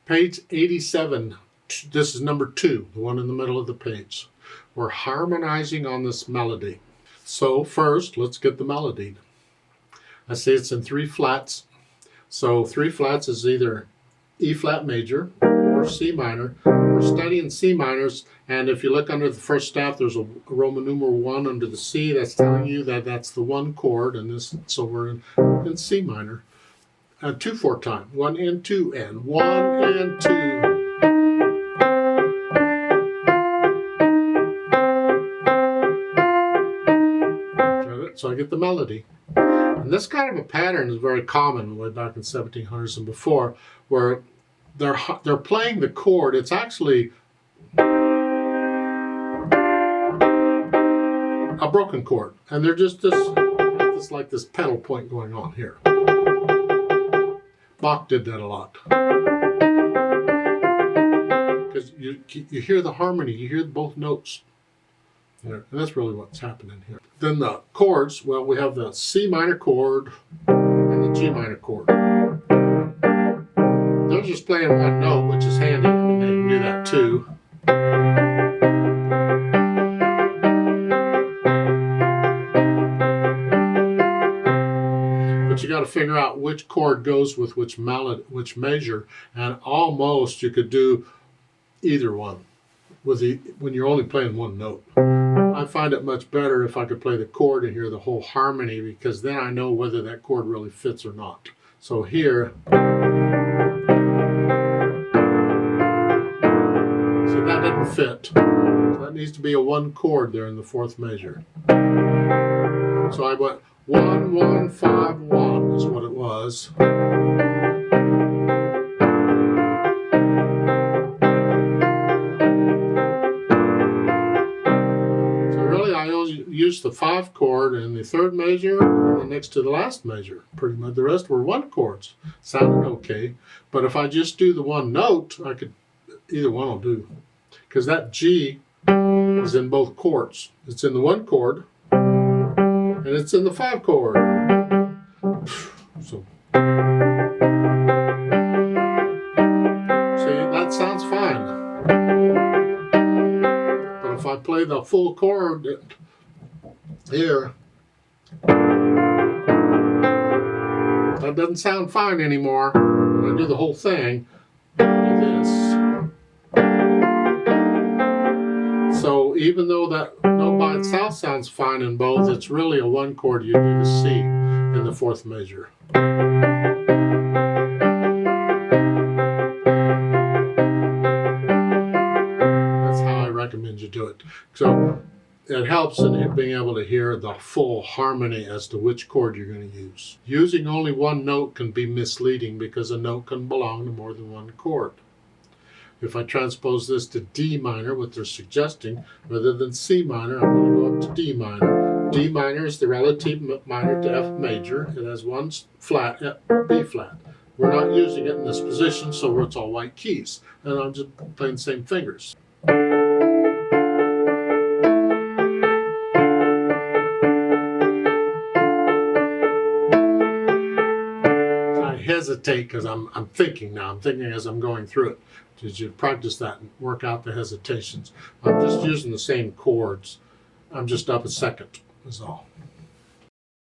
Page 87, this is number 2, the one in the middle of the page. We're harmonizing on this melody. So first, let's get the melody. I say it's in 3 flats. So 3 flats is either E flat major or C minor. We're studying C minors, and if you look under the first staff, there's a Roman numeral 1 under the C. That's telling you that that's the 1 chord, and this. So we're in C minor. 2/4 time. 1 and 2 and 1 and 2. So I get the melody. And this kind of a pattern is very common way back in 1700s and before, where they're playing the chord. It's actually a broken chord, and they're just this like this pedal point going on here. Bach did that a lot. Because you hear the harmony, you hear both notes there, and that's really what's happening here. Then the chords, well, we have the C minor chord and the G minor chord. They're just playing one note, which is handy. I mean, they can do that too. But you got to figure out which chord goes with which melody, which measure, and almost you could do either one when you're only playing one note. I find it much better if I could play the chord and hear the whole harmony, because then I know whether that chord really fits or not. So here, see, that didn't fit. So that needs to be a 1 chord there in the 4th measure. So I went 1, 1, 5, 1 is what it was. Use the 5 chord in the 3rd measure and then next to the last measure. Pretty much the rest were 1 chords. Sounded okay. But if I just do the 1 note, I could, either one will do. Because that G is in both chords. It's in the 1 chord and it's in the 5 chord. So, see, that sounds fine. But if I play the full chord here, that doesn't sound fine anymore. When I do the whole thing, I do this. So even though that note by itself sounds fine in both, it's really a 1 chord. You do the C in the 4th measure. That's how I recommend you do it. So it helps in being able to hear the full harmony as to which chord you're going to use. Using only 1 note can be misleading because a note can belong to more than 1 chord. If I transpose this to D minor, what they're suggesting, rather than C minor, I'm going to go up to D minor. D minor is the relative minor to F major. It has 1 flat, B flat. We're not using it in this position, so it's all white keys. And I'm just playing the same fingers. Hesitate because I'm thinking now. I'm thinking as I'm going through it. Did you practice that and work out the hesitations? I'm just using the same chords. I'm just up a second is all.